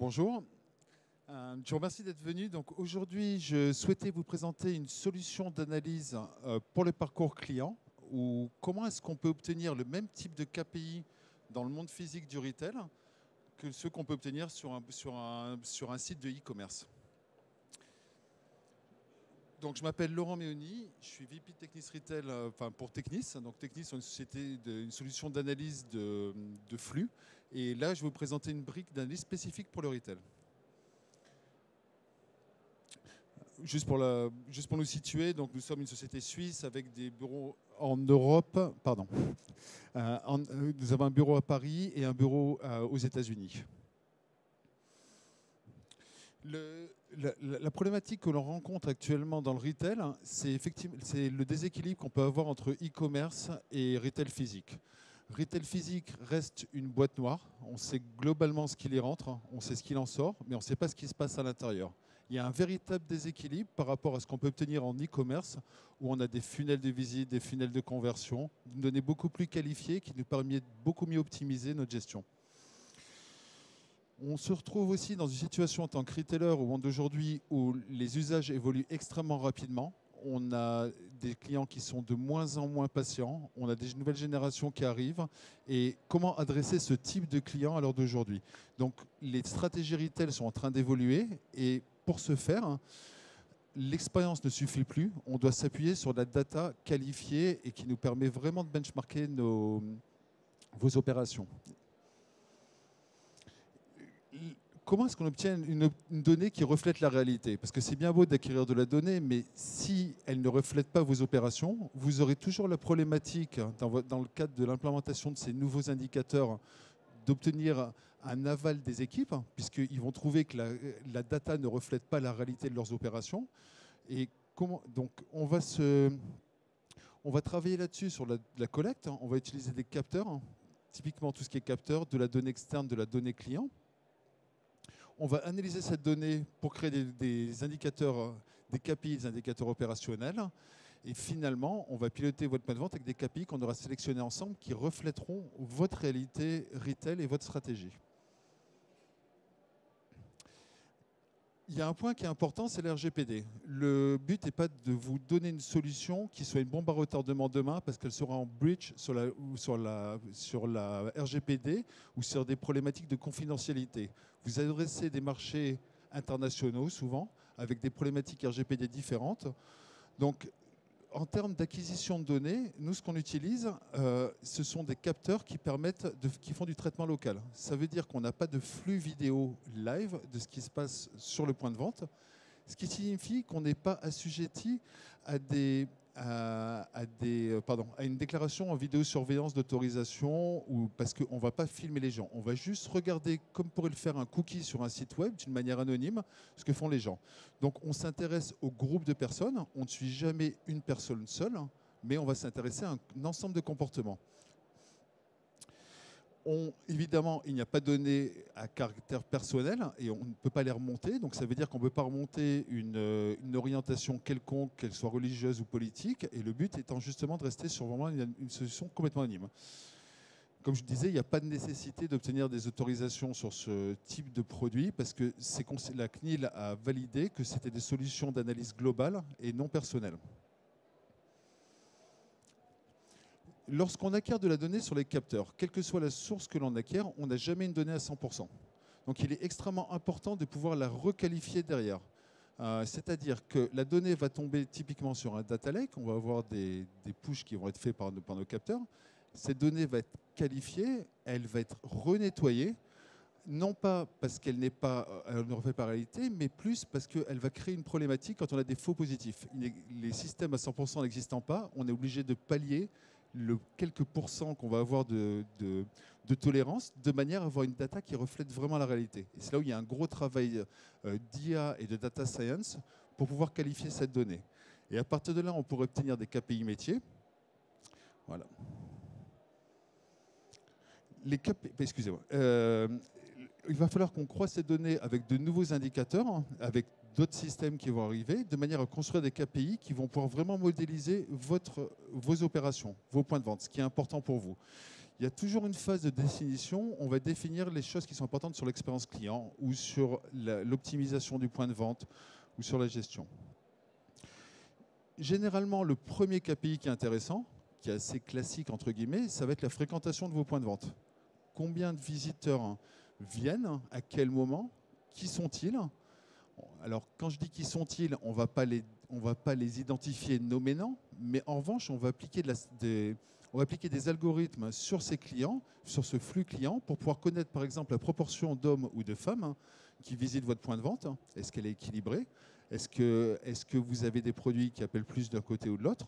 Bonjour, je vous remercie d'être venu. Donc aujourd'hui, je souhaitais vous présenter une solution d'analyse pour le parcours client, ou comment est-ce qu'on peut obtenir le même type de KPI dans le monde physique du retail que ceux qu'on peut obtenir sur un site de e-commerce. Donc, je m'appelle Laurent Méoni, je suis VP Technis Retail pour Technis. Donc, Technis, c'est une société, une solution d'analyse de flux. Et là, je vais vous présenter une brique d'analyse spécifique pour le retail. Juste pour nous situer, donc nous sommes une société suisse avec des bureaux en Europe. Pardon. Nous avons un bureau à Paris et un bureau aux États-Unis. La problématique que l'on rencontre actuellement dans le retail, c'est le déséquilibre qu'on peut avoir entre e-commerce et retail physique. Retail physique reste une boîte noire. On sait globalement ce qu'il y rentre, on sait ce qu'il en sort, mais on ne sait pas ce qui se passe à l'intérieur. Il y a un véritable déséquilibre par rapport à ce qu'on peut obtenir en e-commerce, où on a des funnels de visite, des funnels de conversion, des données beaucoup plus qualifiées qui nous permettent beaucoup mieux optimiser notre gestion. On se retrouve aussi dans une situation en tant que retailer au monde d'aujourd'hui où les usages évoluent extrêmement rapidement. On a des clients qui sont de moins en moins patients. On a des nouvelles générations qui arrivent. Et comment adresser ce type de client à l'heure d'aujourd'hui? Donc, les stratégies retail sont en train d'évoluer. Et pour ce faire, l'expérience ne suffit plus. On doit s'appuyer sur la data qualifiée et qui nous permet vraiment de benchmarker vos opérations. Comment est-ce qu'on obtient une donnée qui reflète la réalité? Parce que c'est bien beau d'acquérir de la donnée, mais si elle ne reflète pas vos opérations, vous aurez toujours la problématique, dans le cadre de l'implémentation de ces nouveaux indicateurs, d'obtenir un aval des équipes, puisqu'ils vont trouver que la data ne reflète pas la réalité de leurs opérations. Et donc, on va travailler là-dessus sur la collecte. On va utiliser des capteurs, typiquement tout ce qui est capteur, de la donnée externe, de la donnée client. On va analyser cette donnée pour créer des indicateurs, des KPI, des indicateurs opérationnels. Et finalement, on va piloter votre point de vente avec des KPI qu'on aura sélectionnés ensemble qui reflèteront votre réalité retail et votre stratégie. Il y a un point qui est important, c'est le RGPD. Le but n'est pas de vous donner une solution qui soit une bombe à retardement demain parce qu'elle sera en breach sur la RGPD ou sur des problématiques de confidentialité. Vous adressez des marchés internationaux souvent avec des problématiques RGPD différentes. Donc, en termes d'acquisition de données, nous, ce qu'on utilise, ce sont des capteurs qui font du traitement local. Ça veut dire qu'on n'a pas de flux vidéo live de ce qui se passe sur le point de vente, ce qui signifie qu'on n'est pas assujetti à une déclaration en vidéosurveillance d'autorisation parce qu'on ne va pas filmer les gens. On va juste regarder, comme pourrait le faire un cookie sur un site web, d'une manière anonyme, ce que font les gens. Donc, on s'intéresse au groupe de personnes. On ne suit jamais une personne seule, mais on va s'intéresser à un ensemble de comportements. Évidemment, il n'y a pas de données à caractère personnel et on ne peut pas les remonter. Donc, ça veut dire qu'on ne peut pas remonter une orientation quelconque, qu'elle soit religieuse ou politique. Et le but étant justement de rester sur vraiment une solution complètement anonyme. Comme je disais, il n'y a pas de nécessité d'obtenir des autorisations sur ce type de produit parce que la CNIL a validé que c'était des solutions d'analyse globale et non personnelles. Lorsqu'on acquiert de la donnée sur les capteurs, quelle que soit la source que l'on acquiert, on n'a jamais une donnée à 100%. Donc il est extrêmement important de pouvoir la requalifier derrière. C'est-à-dire que la donnée va tomber typiquement sur un data lake, on va avoir des pushes qui vont être faits par nos capteurs. Cette donnée va être qualifiée, elle va être renettoyée, non pas parce qu'elle ne reflète pas la réalité, mais plus parce qu'elle va créer une problématique quand on a des faux positifs. Les systèmes à 100% n'existant pas, on est obligé de pallier le quelques pourcents qu'on va avoir de tolérance, de manière à avoir une data qui reflète vraiment la réalité. Et c'est là où il y a un gros travail d'IA et de data science pour pouvoir qualifier cette donnée. Et à partir de là, on pourrait obtenir des KPI métiers. Voilà. Excusez-moi. Il va falloir qu'on croise ces données avec de nouveaux indicateurs, avec d'autres systèmes qui vont arriver, de manière à construire des KPI qui vont pouvoir vraiment modéliser vos opérations, vos points de vente, ce qui est important pour vous. Il il y a toujours une phase de définition. On va définir les choses qui sont importantes sur l'expérience client ou sur l'optimisation du point de vente ou sur la gestion. Généralement, le premier KPI qui est intéressant, qui est assez classique entre guillemets, ça va être la fréquentation de vos points de vente. Combien de visiteurs viennent, à quel moment, qui sont-ils? Alors, quand je dis qui sont-ils, on va pas les identifier nommément, mais en revanche, on va appliquer des algorithmes sur ces clients, sur ce flux client, pour pouvoir connaître, par exemple, la proportion d'hommes ou de femmes qui visitent votre point de vente. Est-ce qu'elle est équilibrée? Est-ce que vous avez des produits qui appellent plus d'un côté ou de l'autre?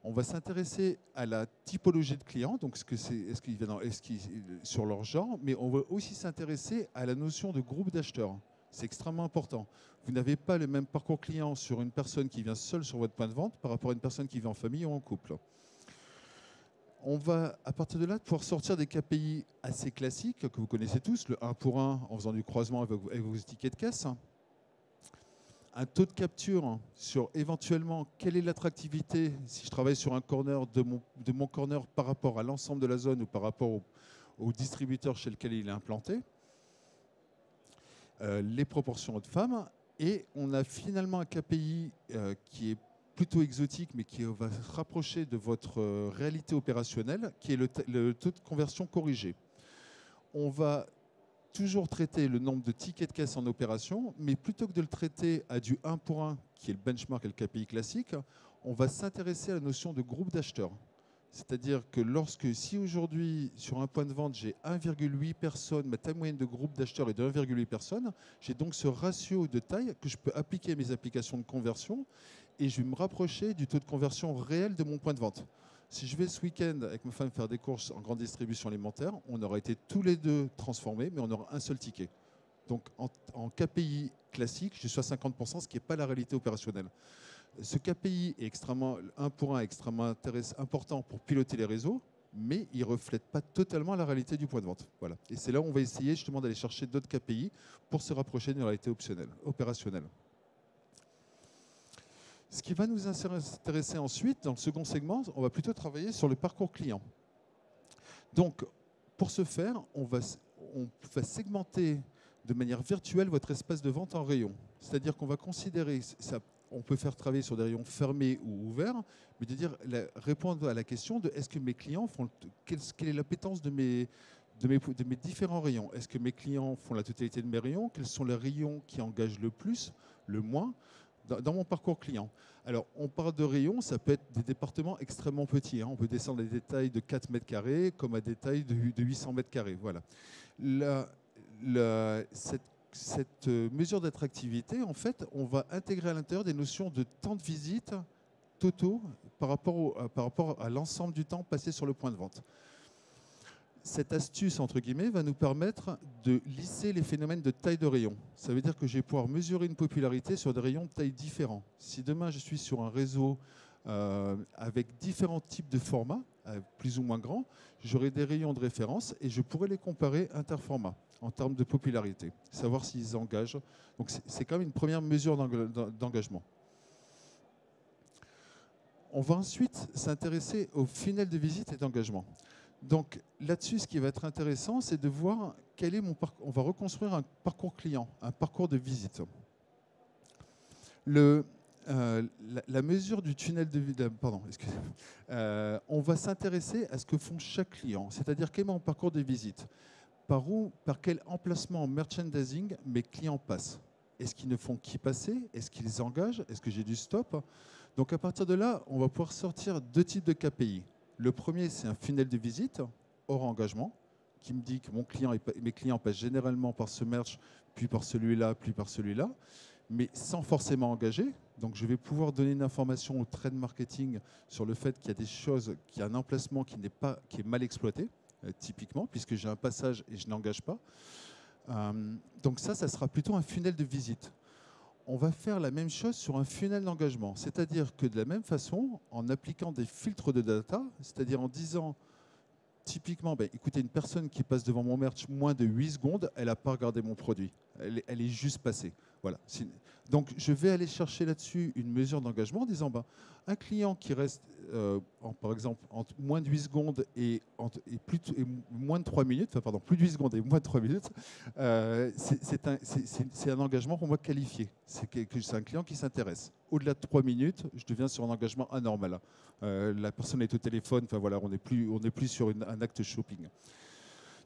On va s'intéresser à la typologie de clients, donc sur leur genre, mais on va aussi s'intéresser à la notion de groupe d'acheteurs. C'est extrêmement important. Vous n'avez pas le même parcours client sur une personne qui vient seule sur votre point de vente par rapport à une personne qui vit en famille ou en couple. On va, à partir de là, pouvoir sortir des KPI assez classiques que vous connaissez tous, le 1 pour 1 en faisant du croisement avec vos tickets de caisse. Un taux de capture sur éventuellement quelle est l'attractivité si je travaille sur un corner de mon corner par rapport à l'ensemble de la zone ou par rapport au distributeur chez lequel il est implanté. Les proportions de femmes. Et on a finalement un KPI qui est plutôt exotique mais qui va se rapprocher de votre réalité opérationnelle, qui est le taux de conversion corrigé. On va toujours traiter le nombre de tickets de caisse en opération, mais plutôt que de le traiter à du 1 pour 1, qui est le benchmark et le KPI classique, on va s'intéresser à la notion de groupe d'acheteurs. C'est-à-dire que si aujourd'hui, sur un point de vente, j'ai 1,8 personnes, ma taille moyenne de groupe d'acheteurs est de 1,8 personnes, j'ai donc ce ratio de taille que je peux appliquer à mes applications de conversion et je vais me rapprocher du taux de conversion réel de mon point de vente. Si je vais ce week-end avec ma femme faire des courses en grande distribution alimentaire, on aura été tous les deux transformés, mais on aura un seul ticket. Donc en KPI classique, je suis à 50%, ce qui n'est pas la réalité opérationnelle. Ce KPI est extrêmement, 1 pour 1, extrêmement important pour piloter les réseaux, mais il ne reflète pas totalement la réalité du point de vente. Voilà. Et c'est là où on va essayer justement d'aller chercher d'autres KPI pour se rapprocher d'une réalité opérationnelle. Ce qui va nous intéresser ensuite, dans le second segment, on va plutôt travailler sur le parcours client. Donc, pour ce faire, on va segmenter de manière virtuelle votre espace de vente en rayons. C'est-à-dire qu'on va considérer, on peut faire travailler sur des rayons fermés ou ouverts, mais répondre à la question de est-ce que mes clients font, quelle est l'appétence de mes différents rayons? Est-ce que mes clients font la totalité de mes rayons? Quels sont les rayons qui engagent le plus, le moins dans mon parcours client? Alors, on parle de rayons, ça peut être des départements extrêmement petits. On peut descendre à des tailles de 4 mètres carrés comme à des tailles de 800 mètres carrés. Voilà. Cette mesure d'attractivité, en fait, on va intégrer à l'intérieur des notions de temps de visite totaux par rapport à l'ensemble du temps passé sur le point de vente. Cette astuce, entre guillemets, va nous permettre de lisser les phénomènes de taille de rayon. Ça veut dire que je vais pouvoir mesurer une popularité sur des rayons de taille différents. Si demain je suis sur un réseau avec différents types de formats, plus ou moins grands, j'aurai des rayons de référence et je pourrai les comparer interformats en termes de popularité, savoir s'ils engagent. Donc c'est quand même une première mesure d'engagement. On va ensuite s'intéresser au funnel de visite et d'engagement. Donc là-dessus, ce qui va être intéressant, c'est de voir quel est mon parcours. On va reconstruire un parcours client, un parcours de visite. La mesure du tunnel de visite, on va s'intéresser à ce que font chaque client, c'est-à-dire quel est mon parcours de visite. Par quel emplacement en merchandising mes clients passent? Est-ce qu'ils ne font qu'y passer? Est-ce qu'ils engagent? Est-ce que j'ai du stop? Donc à partir de là, on va pouvoir sortir deux types de KPI. Le premier, c'est un funnel de visite hors engagement qui me dit que mes clients passent généralement par ce merch, puis par celui-là, puis par celui-là, mais sans forcément engager. Donc je vais pouvoir donner une information au trade marketing sur le fait qu'il y a des choses, qu'il y a un emplacement qui est mal exploité, typiquement, puisque j'ai un passage et je n'engage pas. Donc ça sera plutôt un funnel de visite. On va faire la même chose sur un funnel d'engagement. C'est-à-dire que de la même façon, en appliquant des filtres de data, c'est-à-dire en disant, typiquement, écoutez, une personne qui passe devant mon merch moins de 8 secondes, elle n'a pas regardé mon produit. Elle est juste passée. Voilà. Donc, je vais aller chercher là-dessus une mesure d'engagement en disant, un client qui reste, par exemple, entre moins de 8 secondes et moins de 3 minutes, enfin, pardon, plus de 8 secondes et moins de 3 minutes, c'est un engagement pour moi qualifié. C'est un client qui s'intéresse. Au-delà de 3 minutes, je deviens sur un engagement anormal. La personne est au téléphone, enfin voilà, on n'est plus sur un acte shopping.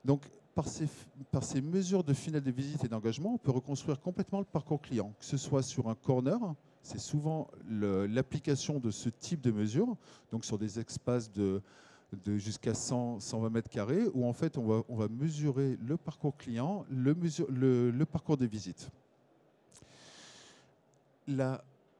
Donc, par ces mesures de finale de visite et d'engagement, on peut reconstruire complètement le parcours client, que ce soit sur un corner, c'est souvent l'application de ce type de mesures, donc sur des espaces de jusqu'à 120 mètres carrés, où en fait on va mesurer le parcours client, le parcours des visites.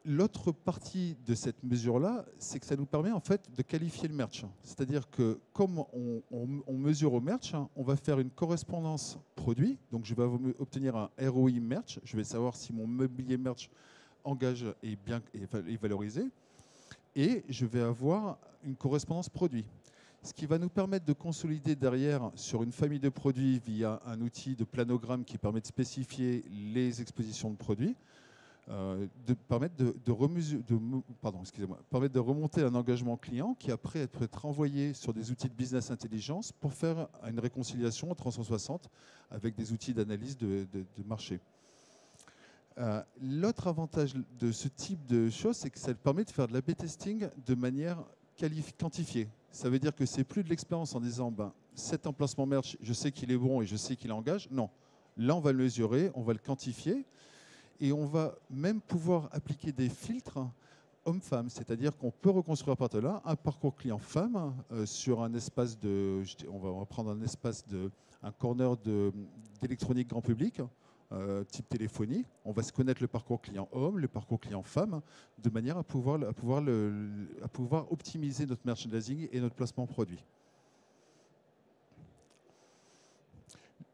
L'autre partie de cette mesure-là, c'est que ça nous permet en fait de qualifier le merch. C'est-à-dire que comme on mesure au merch, on va faire une correspondance produit. Donc je vais obtenir un ROI merch. Je vais savoir si mon mobilier merch engage et est valorisé. Et je vais avoir une correspondance produit. Ce qui va nous permettre de consolider derrière sur une famille de produits via un outil de planogramme qui permet de spécifier les expositions de produits. Permettre de remonter un engagement client qui après peut être envoyé sur des outils de business intelligence pour faire une réconciliation en 360 avec des outils d'analyse de marché. L'autre avantage de ce type de choses, c'est que ça permet de faire de l'A/B testing de manière quantifiée. Ça veut dire que c'est plus de l'expérience en disant cet emplacement merch, je sais qu'il est bon et je sais qu'il engage. Non, là on va le mesurer, on va le quantifier. Et on va même pouvoir appliquer des filtres homme-femme, c'est-à-dire qu'on peut reconstruire à partir de là un parcours client-femme sur un espace on va prendre un corner d'électronique grand public, type téléphonie. On va se connaître le parcours client-homme, le parcours client-femme, de manière à pouvoir optimiser notre merchandising et notre placement produit.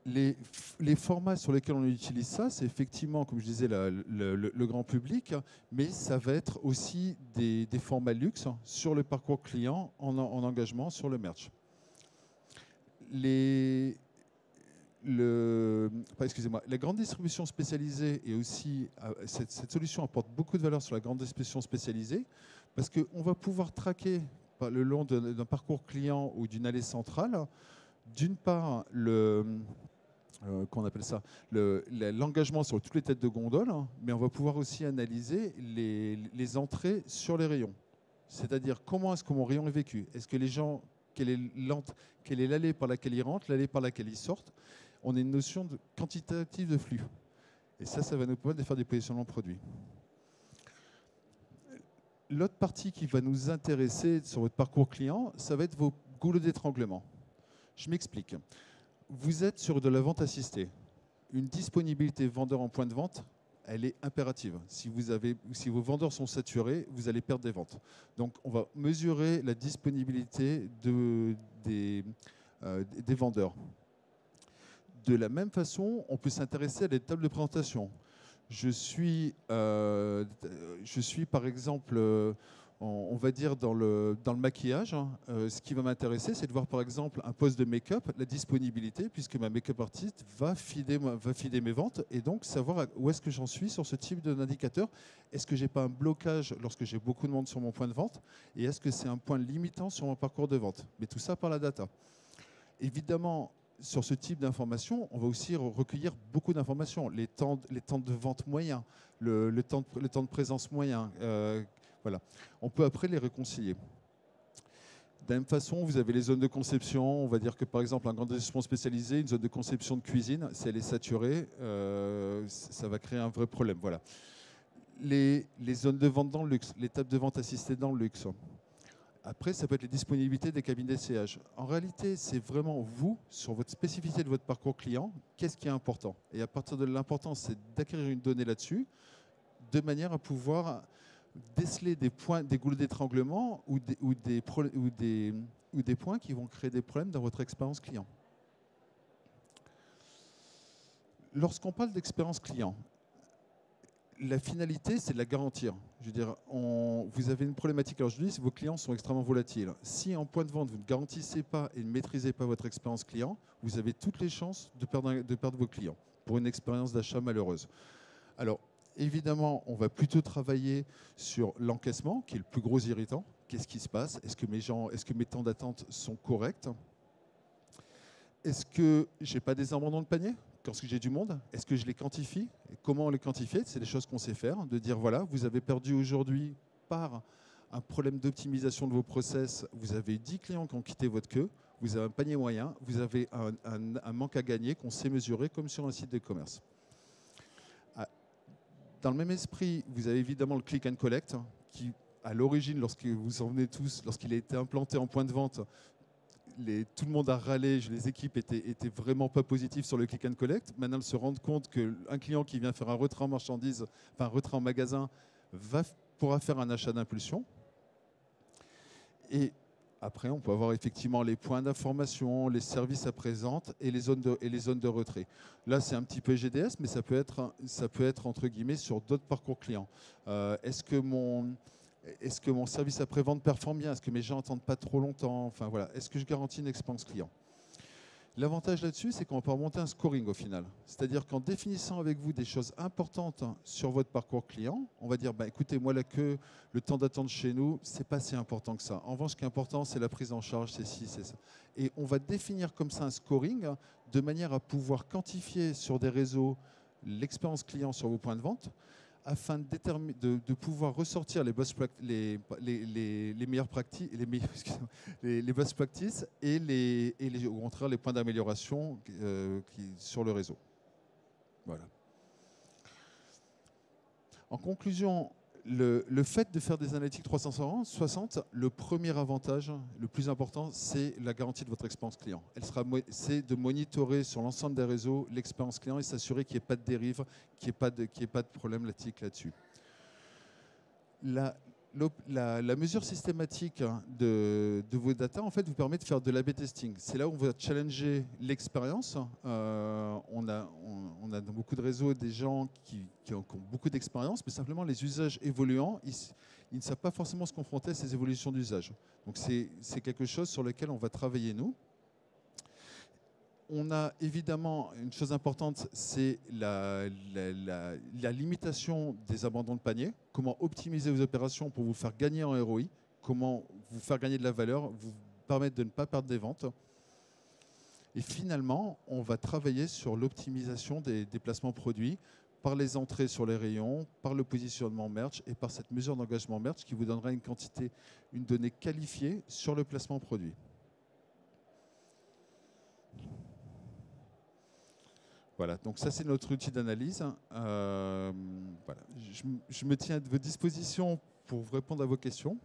Les formats sur lesquels on utilise ça, c'est effectivement, comme je disais, le grand public, mais ça va être aussi des formats luxe sur le parcours client en engagement sur le merch. La grande distribution spécialisée et aussi cette solution apporte beaucoup de valeur sur la grande distribution spécialisée parce qu'on va pouvoir traquer le long d'un parcours client ou d'une allée centrale, d'une part qu'on appelle ça l'engagement sur toutes les têtes de gondole, mais on va pouvoir aussi analyser les entrées sur les rayons. C'est-à-dire comment est-ce que mon rayon est vécu. Est-ce que les gens, quelle est l'allée par laquelle ils rentrent, l'allée par laquelle ils sortent. On a une notion quantitative de flux. Et ça va nous permettre de faire des positionnements produits. L'autre partie qui va nous intéresser sur votre parcours client, ça va être vos goulots d'étranglement. Je m'explique. Vous êtes sur de la vente assistée. Une disponibilité vendeur en point de vente, elle est impérative. Si vos vendeurs sont saturés, vous allez perdre des ventes. Donc, on va mesurer la disponibilité des vendeurs. De la même façon, on peut s'intéresser à des tables de présentation. Je suis par exemple, on va dire dans le maquillage. Ce qui va m'intéresser, c'est de voir par exemple un poste de make-up, la disponibilité, puisque ma make-up artiste va feeder mes ventes et donc savoir où est-ce que j'en suis sur ce type d'indicateur. Est-ce que j'ai pas un blocage lorsque j'ai beaucoup de monde sur mon point de vente et est-ce que c'est un point limitant sur mon parcours de vente? Mais tout ça par la data. Évidemment, sur ce type d'informations, on va aussi recueillir beaucoup d'informations. Les temps de vente moyens, le temps de présence moyen. Voilà. On peut après les réconcilier. De la même façon, vous avez les zones de conception. On va dire que par exemple, un grand distribution spécialisé, une zone de conception de cuisine, si elle est saturée, ça va créer un vrai problème. Voilà. Les zones de vente dans le luxe, les tables de vente assistées dans le luxe. Après, ça peut être les disponibilités des cabinets CH. En réalité, c'est vraiment vous, sur votre spécificité de votre parcours client, qu'est-ce qui est important. Et à partir de l'important, c'est d'acquérir une donnée là-dessus, de manière à pouvoir déceler des points, des goulots d'étranglement ou des points qui vont créer des problèmes dans votre expérience client. Lorsqu'on parle d'expérience client, la finalité, c'est de la garantir. Je veux dire, vous avez une problématique. Alors, je dis, vos clients sont extrêmement volatiles. Si en point de vente, vous ne garantissez pas et ne maîtrisez pas votre expérience client, vous avez toutes les chances de perdre vos clients. pour une expérience d'achat malheureuse. Alors, évidemment, on va plutôt travailler sur l'encaissement, qui est le plus gros irritant. Qu'est-ce qui se passe? Est-ce que mes temps d'attente sont corrects? Est-ce que j'ai pas des abandons de panier quand j'ai du monde? Est-ce que je les quantifie? Et comment les quantifier? C'est des choses qu'on sait faire, de dire voilà, vous avez perdu aujourd'hui par un problème d'optimisation de vos process, vous avez 10 clients qui ont quitté votre queue, vous avez un panier moyen, vous avez un manque à gagner qu'on sait mesurer comme sur un site d'e-commerce. Dans le même esprit, vous avez évidemment le click and collect qui, à l'origine, lorsque vous en venez tous, lorsqu'il a été implanté en point de vente, tout le monde a râlé, les équipes étaient vraiment pas positives sur le click and collect. Maintenant, elles se rendent compte qu'un client qui vient faire un retrait en marchandise, enfin un retrait en magasin, pourra faire un achat d'impulsion. Et après, on peut avoir effectivement les points d'information, les services à présenter et les zones de retrait. Là, c'est un petit peu GDS, mais ça peut être entre guillemets sur d'autres parcours clients. Est-ce que mon service après-vente performe bien? Est-ce que mes gens n'attendent pas trop longtemps? Enfin voilà, est-ce que je garantis une expérience client? L'avantage là-dessus, c'est qu'on peut remonter un scoring au final. C'est-à-dire qu'en définissant avec vous des choses importantes sur votre parcours client, on va dire, bah, écoutez, moi la queue, le temps d'attente chez nous, c'est pas si important que ça. En revanche, ce qui est important, c'est la prise en charge, c'est ci, c'est ça. Et on va définir comme ça un scoring de manière à pouvoir quantifier sur des réseaux l'expérience client sur vos points de vente, afin de pouvoir ressortir les meilleures pratiques, les best practices et au contraire les points d'amélioration sur le réseau. Voilà. En conclusion, le fait de faire des analytiques 360, le premier avantage, le plus important, c'est la garantie de votre expérience client. C'est de monitorer sur l'ensemble des réseaux l'expérience client et s'assurer qu'il n'y ait pas de dérive, qu'il n'y ait pas de problématique là-dessus. La mesure systématique de vos data, en fait, vous permet de faire de l'A/B testing. C'est là où on va challenger l'expérience. On a dans beaucoup de réseaux des gens qui ont beaucoup d'expérience, mais simplement les usages évoluant, ils ne savent pas forcément se confronter à ces évolutions d'usage. Donc c'est quelque chose sur lequel on va travailler nous. On a évidemment une chose importante, c'est la limitation des abandons de panier. Comment optimiser vos opérations pour vous faire gagner en ROI, comment vous faire gagner de la valeur, vous permettre de ne pas perdre des ventes. Et finalement, on va travailler sur l'optimisation des déplacements produits par les entrées sur les rayons, par le positionnement merch et par cette mesure d'engagement merch qui vous donnera une donnée qualifiée sur le placement produit. Voilà, donc ça c'est notre outil d'analyse. Voilà. Je me tiens à votre disposition pour vous répondre à vos questions.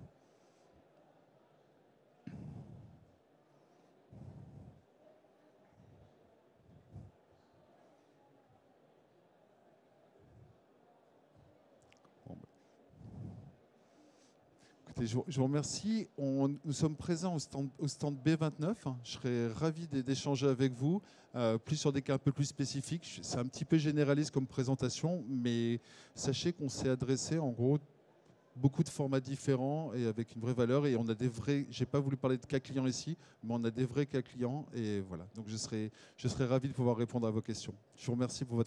Écoutez, je vous remercie. Nous sommes présents au stand B29. Je serais ravi d'échanger avec vous, plus sur des cas un peu plus spécifiques. C'est un petit peu généraliste comme présentation, mais sachez qu'on s'est adressé en gros beaucoup de formats différents et avec une vraie valeur. Et on a des vrais, j'ai pas voulu parler de cas clients ici, mais on a des vrais cas clients. Et voilà, donc je serais ravi de pouvoir répondre à vos questions. Je vous remercie pour votre